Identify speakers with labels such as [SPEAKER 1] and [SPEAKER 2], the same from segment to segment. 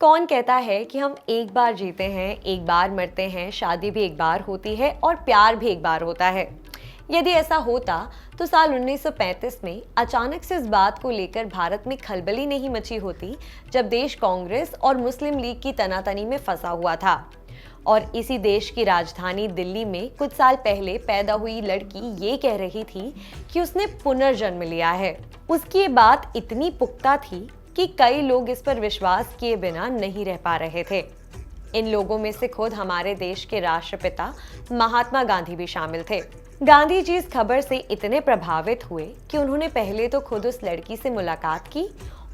[SPEAKER 1] कौन कहता है कि हम एक बार जीते हैं, एक बार मरते हैं, शादी भी एक बार होती है और प्यार भी एक बार होता है। यदि ऐसा होता तो साल 1935 में अचानक से इस बात को लेकर भारत में खलबली नहीं मची होती, जब देश कांग्रेस और मुस्लिम लीग की तनातनी में फंसा हुआ था। और इसी देश की राजधानी दिल्ली में कुछ साल पहले पैदा हुई लड़की ये कह रही थी कि उसने पुनर्जन्म लिया है। उसकी ये बात इतनी पुख्ता थी कि कई लोग इस पर विश्वास किए बिना नहीं रह पा रहे थे। इन लोगों में से खुद हमारे देश के राष्ट्रपिता महात्मा गांधी भी शामिल थे। गांधी जी इस खबर से इतने प्रभावित हुए कि उन्होंने पहले तो खुद उस लड़की से मुलाकात की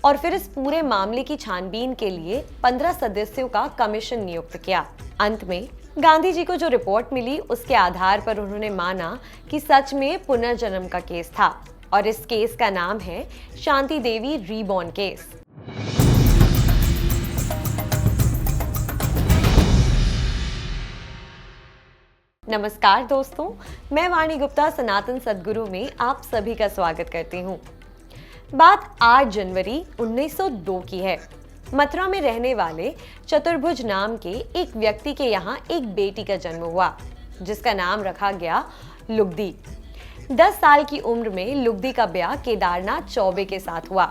[SPEAKER 1] और फिर इस पूरे मामले की छानबीन के लिए 15 सदस्यों का कमीशन नियुक्त किया। अंत में गांधी जी को जो रिपोर्ट मिली, उसके आधार पर उन्होंने माना कि सच में पुनर्जन्म का केस था और इस केस का नाम है शांति देवी रीबॉर्न केस। नमस्कार दोस्तों, मैं वाणी गुप्ता सनातन सदगुरु में आप सभी का स्वागत करती हूँ। बात 8 जनवरी 1902 की है। मथुरा में रहने वाले चतुर्भुज नाम के एक व्यक्ति के यहाँ एक बेटी का जन्म हुआ, जिसका नाम रखा गया लुगदी। 10 साल की उम्र में लुगदी का ब्याह केदारनाथ चौबे के साथ हुआ।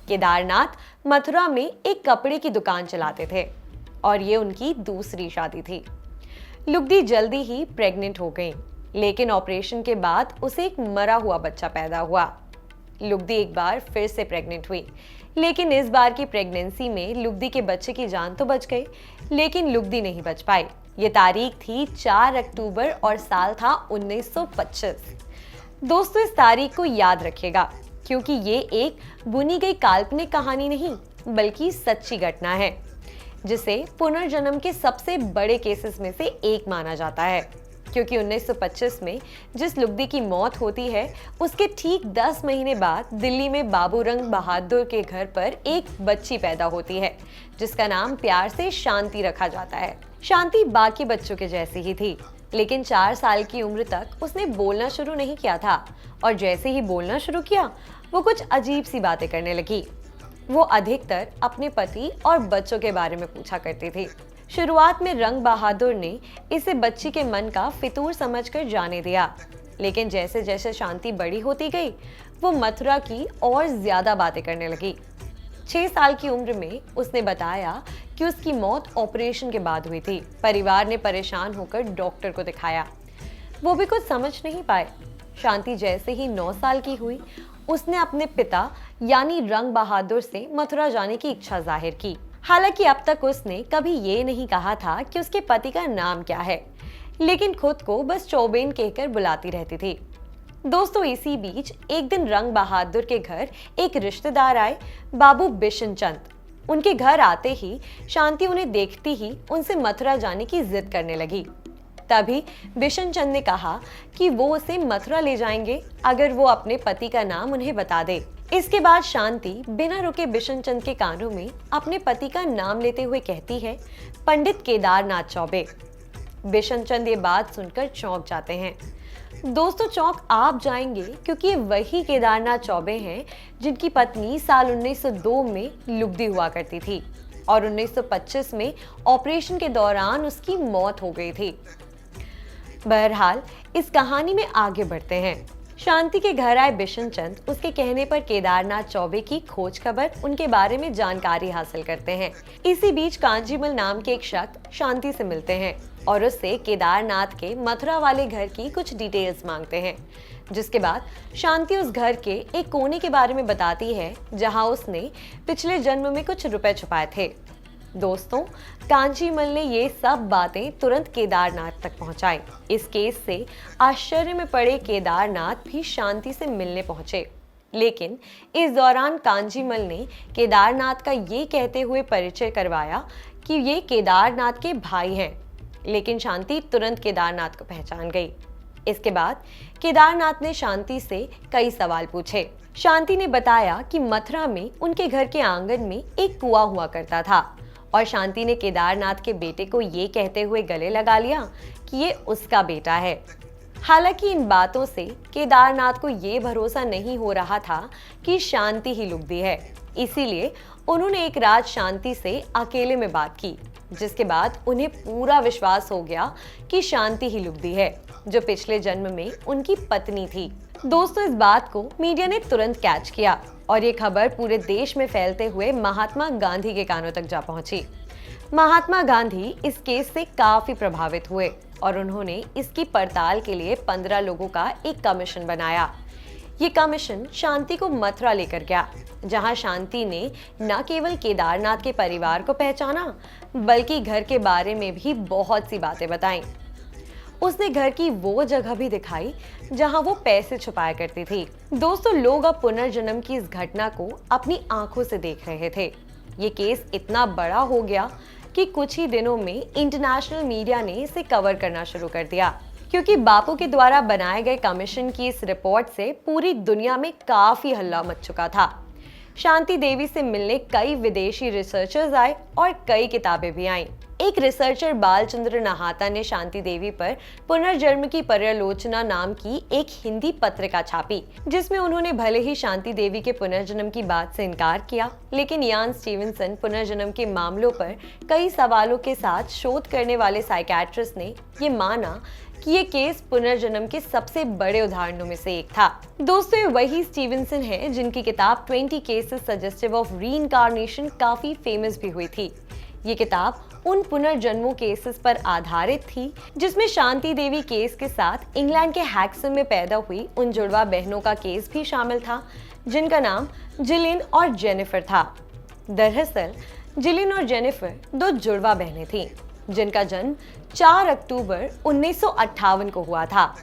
[SPEAKER 1] केदारनाथ मथुरा में एक कपड़े की दुकान चलाते थे और ये उनकी दूसरी शादी थी। लुगदी जल्दी ही प्रेग्नेंट हो गई, लेकिन ऑपरेशन के बाद उसे एक मरा हुआ बच्चा पैदा हुआ। लुगदी एक बार फिर से प्रेग्नेंट हुई, लेकिन इस बार की प्रेगनेंसी में लुगदी के बच्चे की जान तो बच गई, लेकिन लुगदी नहीं बच पाई। ये तारीख थी 4 अक्टूबर और साल था 1925। दोस्तों, इस तारीख को याद रखिएगा, क्योंकि ये एक बुनी गई काल्पनिक कहानी नहीं बल्कि सच्ची घटना है, जिसे पुनर्जन्म के सबसे बड़े केसेस में से एक माना जाता है। क्योंकि 1925 में जिस लुगदी की मौत होती है, उसके ठीक 10 महीने बाद दिल्ली में बाबू रंग बहादुर के घर पर एक बच्ची पैदा होती है, जिसका नाम प्यार से शांति रखा जाता है। शांति बाकी बच्चों के जैसी ही थी, लेकिन 4 साल की उम्र तक उसने बोलना शुरू नहीं किया था, और जैसे ही बोलना शुरू किया, वो कुछ अजीब सी बातें करने लगी। वो अधिकतर अपने पति और बच्चों के बारे में पूछा करती थी। शुरुआत में रंग बहादुर ने इसे बच्ची के मन का फितूर समझकर जाने दिया, लेकिन जैसे जैसे शांति बड़ी होती गई, वो मथुरा की और ज्यादा बातें करने लगी। 6 साल की उम्र में उसने बताया कि उसकी मौत ऑपरेशन के बाद हुई थी। परिवार ने परेशान होकर डॉक्टर को दिखाया, वो भी कुछ समझ नहीं पाए। शांति जैसे ही 9 साल की हुई, उसने अपने पिता यानी रंग बहादुर से मथुरा जाने की इच्छा जाहिर की। हालांकि अब तक उसने कभी ये नहीं कहा था कि उसके पति का नाम क्या है, लेकिन खुद को बस चौबेन कहकर बुलाती रहती थी। दोस्तों, इसी बीच एक दिन रंग बहादुर के घर एक रिश्तेदार आए, बाबू बिशन चंद। उनके घर आते ही शांति उन्हें देखती ही उनसे मथुरा जाने की जिद करने लगी। तभी बिशन चंद ने कहा कि वो उसे मथुरा ले जाएंगे अगर वो अपने पति का नाम उन्हें बता दे। इसके बाद शांति बिना रुके बिशन चंद के कानों में अपने पति का नाम लेते हुए कहती है, पंडित केदारनाथ चौबे। बिशन चंद ये बात सुनकर चौंक जाते हैं। दोस्तों, चौंक आप जाएंगे, क्योंकि ये वही केदारनाथ चौबे हैं जिनकी पत्नी साल 1902 में लुगदी हुआ करती थी और 1925 में ऑपरेशन के दौरान उसकी मौत हो गई थी। बहरहाल, इस कहानी में आगे बढ़ते हैं। शांति के घर आए बिशन चंद उसके कहने पर केदारनाथ चौबे की खोज खबर, उनके बारे में जानकारी हासिल करते हैं। इसी बीच कांजीमल नाम के एक शख्स शांति से मिलते हैं और उससे केदारनाथ के मथुरा वाले घर की कुछ डिटेल्स मांगते हैं, जिसके बाद शांति उस घर के एक कोने के बारे में बताती है जहां उसने पिछले जन्म में कुछ रुपए छुपाए थे। दोस्तों, कांजीमल ने ये सब बातें तुरंत केदारनाथ तक पहुंचाई। इस केस से आश्चर्य में पड़े केदारनाथ भी शांति से मिलने पहुंचे, लेकिन इस दौरान कांजीमल ने केदारनाथ का ये कहते हुए परिचय करवाया कि ये केदारनाथ के भाई हैं, लेकिन शांति तुरंत केदारनाथ को पहचान गई। इसके बाद केदारनाथ ने शांति से कई सवाल पूछे। शांति ने बताया कि मथुरा में उनके घर के आंगन में एक कुआं हुआ करता था और शांति ने केदारनाथ के बेटे को ये कहते हुए गले लगा लिया कि ये उसका बेटा है। हालांकि इन बातों से केदारनाथ को ये भरोसा नहीं हो रहा था कि शांति ही लुगदी है, इसीलिए उन्होंने एक रात शांति से अकेले में बात की, जिसके बाद उन्हें पूरा विश्वास हो गया कि शांति ही लुब्धी है, जो पिछले जन्म में उनकी पत्नी थी। दोस्तों, इस बात को मीडिया ने तुरंत कैच किया और ये खबर पूरे देश में फैलते हुए महात्मा गांधी के कानों तक जा पहुंची। महात्मा गांधी इस केस से काफी प्रभावित हुए और उन्होंने इसकी पड़ताल के लिए 15 लोगों का एक कमीशन बनाया। ये कमीशन शांति को मथुरा लेकर गया, जहां शांति ने न केवल केदारनाथ के परिवार को पहचाना, बल्कि घर के बारे में भी बहुत सी बातें बताईं। उसने घर की वो जगह भी दिखाई जहां वो पैसे छुपाया करती थी। दोस्तों, लोग अब पुनर्जन्म की इस घटना को अपनी आंखों से देख रहे थे। ये केस इतना बड़ा हो गया कि कुछ ही दिनों में इंटरनेशनल मीडिया ने इसे कवर करना शुरू कर दिया, क्योंकि बापू के द्वारा बनाए गए कमीशन की इस रिपोर्ट से पूरी दुनिया में काफी हल्ला मच चुका था। शांति देवी से मिलने कई विदेशी रिसर्चर्स आए और कई किताबें भी आईं। एक रिसर्चर बालचंद्र नहाता ने शांति देवी पर पुनर्जन्म की पर्यालोचना नाम की एक हिंदी पत्रिका छापी, जिसमें उन्होंने भले ही शांति देवी के पुनर्जन्म की बात से इनकार किया, लेकिन यान स्टीवनसन पुनर्जन्म के मामलों पर कई सवालों के साथ शोध करने वाले साइकियाट्रिस्ट ने ये माना कि ये केस पुनर्जन्म के सबसे बड़े उदाहरणों में से एक था। दोस्तों, ये वही स्टीवनसन है जिनकी किताब 20 केसेस सजेस्टिव ऑफ रीइंकार्नेशन काफी फेमस भी हुई थी। ये किताब उन पुनर्जन्मों केसेस पर आधारित थी जिसमें शांति देवी केस के साथ इंग्लैंड के हैक्सन में पैदा हुई उन जुड़वा बहनों का केस भी शामिल था, जिनका नाम जिलिन और जेनिफर था। दरअसल जिलिन और जेनिफर 2 जुड़वा बहनें थीं, जिनका जन्म 4 अक्टूबर 1958 को हुआ था।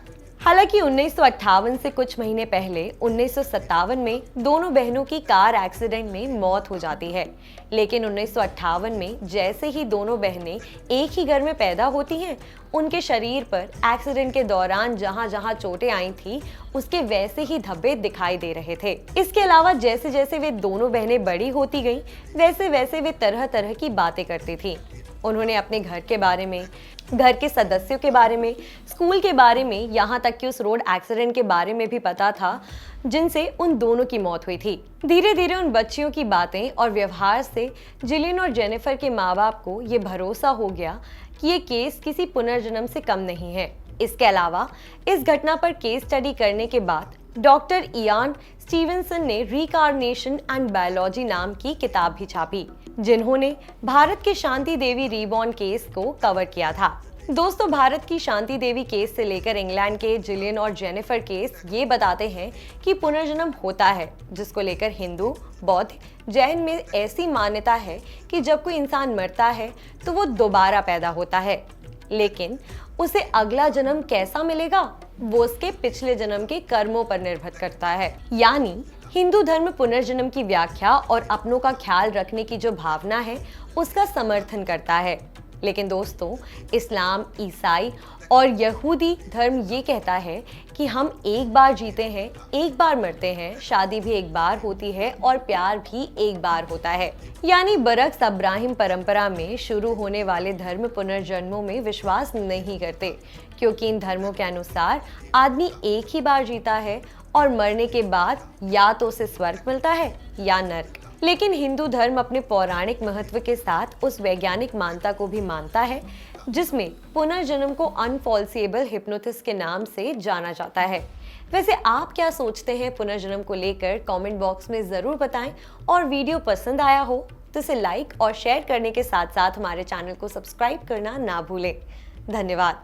[SPEAKER 1] हालांकि 1958 से कुछ महीने पहले 1957 में दोनों बहनों की कार एक्सीडेंट में मौत हो जाती है, लेकिन 1958 में जैसे ही दोनों बहनें एक ही घर में पैदा होती हैं, उनके शरीर पर एक्सीडेंट के दौरान जहां जहां चोटें आई थी, उसके वैसे ही धब्बे दिखाई दे रहे थे। इसके अलावा जैसे जैसे वे दोनों बहनें बड़ी होती गईं, वैसे वैसे वे तरह तरह की बातें करती थीं। उन्होंने अपने घर के बारे में, घर के सदस्यों के बारे में, स्कूल के बारे में, यहाँ तक कि उस रोड एक्सीडेंट के बारे में भी पता था जिनसे उन दोनों की मौत हुई थी। धीरे धीरे उन बच्चियों की बातें और व्यवहार से जिलिन और जेनिफर के माँ बाप को ये भरोसा हो गया कि ये केस किसी पुनर्जन्म से कम नहीं है। इसके अलावा इस घटना पर केस स्टडी करने के बाद डॉक्टर इयान स्टीवनसन ने रीकार्नेशन एंड बायोलॉजी नाम की किताब भी छापी, जिन्होंने भारत के शांति देवी रीबॉर्न केस को कवर किया था। दोस्तों, भारत की शांति देवी केस से लेकर इंग्लैंड के जिलिन और जेनिफर केस ये बताते हैं कि पुनर्जन्म होता है, जिसको लेकर हिंदू, बौद्ध, जैन में ऐसी मान्यता है कि जब कोई इंसान मरता है तो वो दोबारा पैदा होता है, लेकिन उसे अगला जन्म कैसा मिलेगा वो उसके पिछले जन्म के कर्मों पर निर्भर करता है। यानी हिंदू धर्म पुनर्जन्म की व्याख्या और अपनों का ख्याल रखने की जो भावना है, उसका समर्थन करता है। लेकिन दोस्तों, इस्लाम, ईसाई और यहूदी धर्म ये कहता है कि हम एक बार जीते हैं, एक बार मरते हैं, शादी भी एक बार होती है और प्यार भी एक बार होता है। यानी बरक्स अब्राहिम परंपरा में शुरू होने वाले धर्म पुनर्जन्मों में विश्वास नहीं करते, क्योंकि इन धर्मों के अनुसार आदमी एक ही बार जीता है और मरने के बाद या तो उसे स्वर्ग मिलता है या नर्क। लेकिन हिंदू धर्म अपने पौराणिक महत्व के साथ उस वैज्ञानिक मान्यता को भी मानता है, जिसमें पुनर्जन्म को अनफॉल्सिएबल हिप्नोसिस के नाम से जाना जाता है। वैसे आप क्या सोचते हैं पुनर्जन्म को लेकर? कमेंट बॉक्स में जरूर बताएं, और वीडियो पसंद आया हो तो इसे लाइक और शेयर करने के साथ साथ हमारे चैनल को सब्सक्राइब करना ना भूलें। धन्यवाद।